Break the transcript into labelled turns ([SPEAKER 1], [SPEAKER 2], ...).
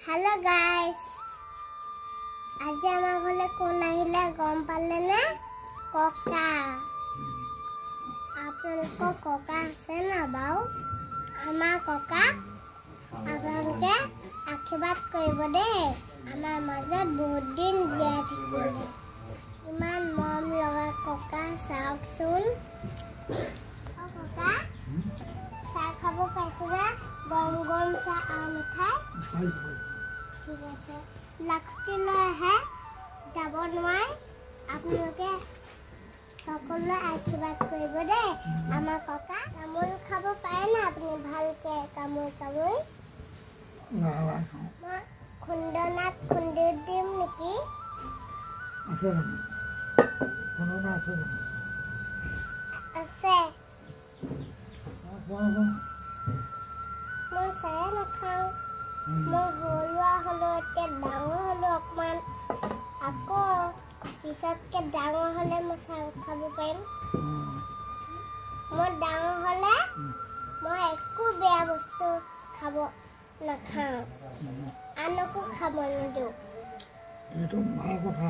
[SPEAKER 1] Hello guys. আজি আমাৰ ঘৰলে কোন আহিলে গম পালে না ককা আপোনালোকৰ ককা আছে না বাও আমাৰ ককা আপোনালোকে আশীৰ্বাদ কৰিব দেই আমাৰ মাজত বহুত দিন জীয়াই থাকিবলৈ ইমান মৰম লগা ককা চাওকচোন ককা চাহ খাব পাইছে না গৰম গৰম চাহ আৰু মিঠাই ঠিক আছে লাখটি লৈ আহে যাব নোৱাৰে আপোনালোকে সকলোৱে আশীৰ্বাদ কৰিব দেই আমাৰ ককা তামোল খাব পাৰে না আপুনি ভালকে তামোল তামোল মই খুন্দনাত খুন্দি দিম নেকি আছে মই চাহে নাখাওঁ মই সৰুৱা হ'লো এতিয়া ডাঙৰ হ'লো অকণমান আকৌ পিছতকৈ ডাঙৰ হ'লে মই চাহ খাব পাৰিম মই ডাঙৰ হ'লে মই একো বেয়া বস্তু খাব নাখাওঁ আনকো খাব নিদিওঁ
[SPEAKER 2] এইটো ভাল কথা